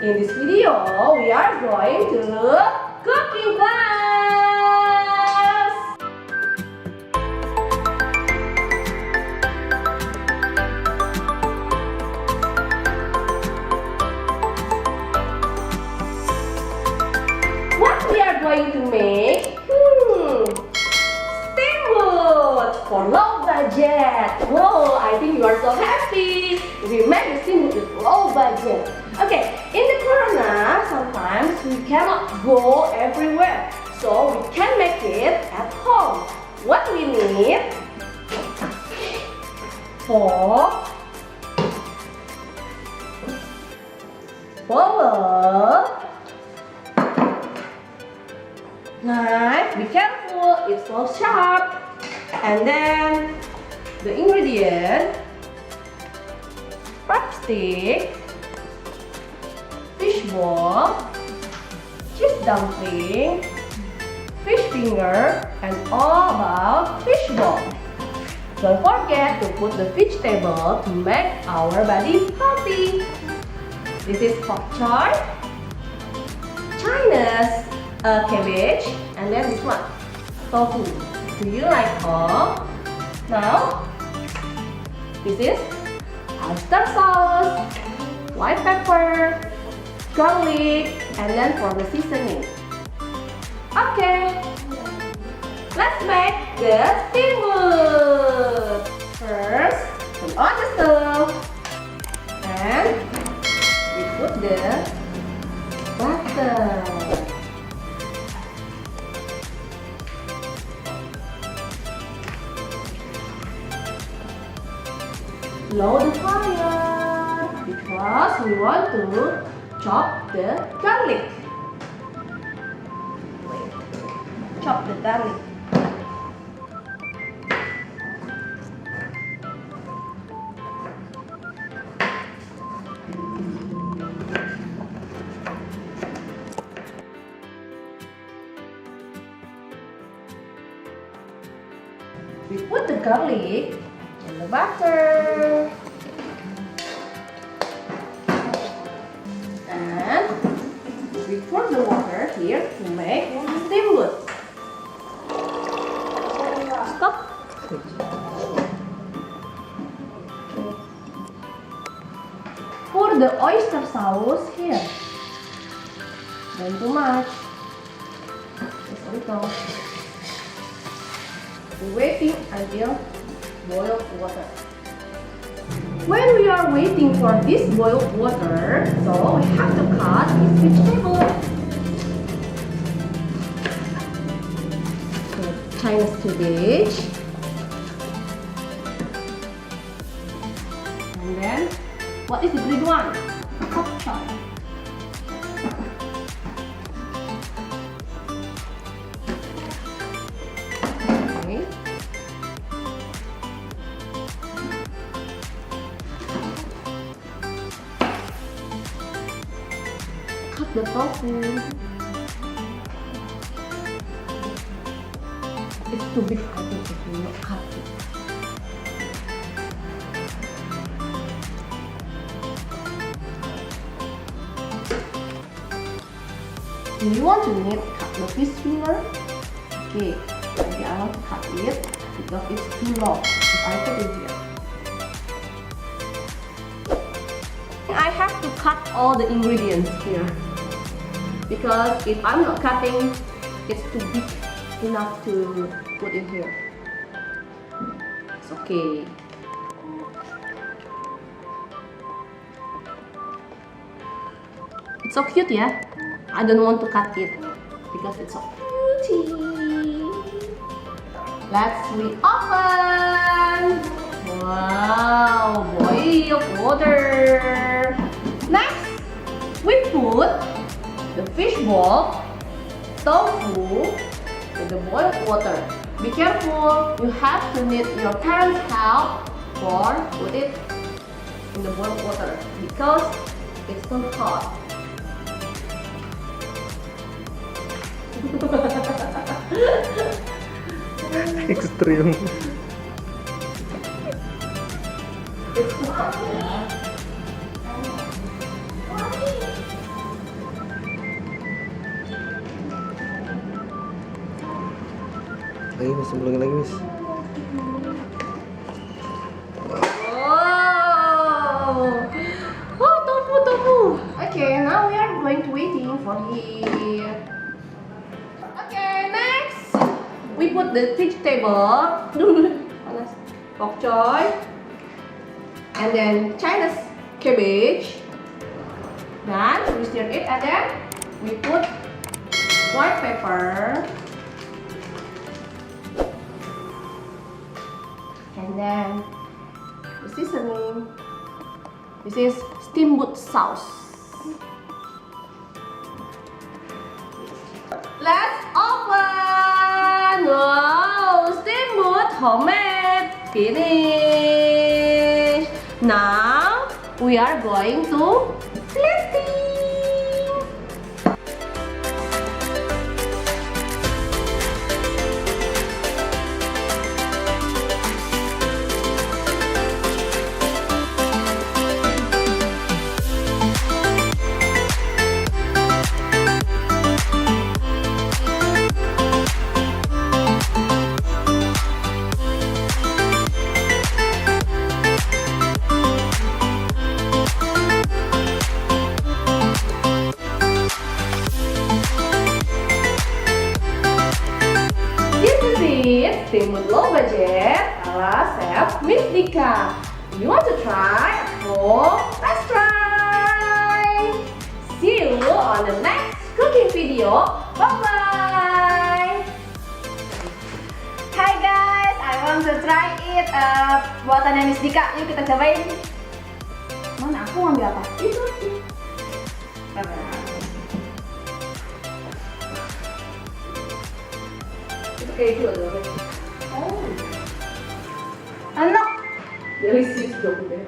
In this video, we are going to cooking class. What we are going to make? Steamboat for low budget. Whoa, I think you are so happy. We make the steamboat with low budget. Okay, in the corona, sometimes we cannot go everywhere, so we can make it at home. What we need? Fork, bowl, knife. Be careful, it's so sharp. And then the ingredient: chopstick, fish ball, cheese dumpling, fish finger, and all about fish ball. Don't forget to put the vegetable to make our body healthy. This is pork chop, China's cabbage, and then this one, tofu. Do you like all? Now, this is oyster sauce, white pepper, garlic, and then for the seasoning. Okay, let's make the steamboat. First, turn on the stove, and we put the butter. Low the fire because we want to chop the garlic. Wait, chop the garlic. We put the garlic in the butter. And we pour the water here to make steamboat. Stop. Pour the oyster sauce here. Don't too much. Just a little. We're waiting until boiled water. When we are waiting for this boiled water, so we have to cut this vegetable. So, Chinese cabbage. And then, what is the green one? Pork chop. Okay. The tofu. It's too big, I think it will not cut it. Do you want to cut the fish finger? Okay, maybe I want to cut it because it's too long. If I put it here, I have to cut all the ingredients here. Because if I'm not cutting, it's too big enough to put in here. It's okay. It's so cute, yeah? I don't want to cut it because it's so pretty. Let's reopen. Wow, boiled water. Next, we put the fish ball, tofu, in the boiled water. Be careful, you have to need your parents' help for put it in the boiled water because it's too hot. Ekstrim. It's too hot. Lagi Miss, cemplungin lagi Miss. Oh, tofu. Okay, now we are going to waiting for here. Okay, next we put the vegetable. Panas. Bok choy, and then Chinese cabbage. Then we stir it, and then we put white pepper, and then the seasoning. This is steamboat sauce. Let's open! Wow, steamboat homemade finish. Now we are going to plating. Steamboat low budget ala chef Miss Dika. You want to try? Oh, let's try! See you on the next cooking video. Bye-bye! Hai guys, I want to try it buatannya Miss Dika. Yuk kita cobain. Mana aku ngambil apa? Itu. Itu keju ada. Enak. Delicious dong deh.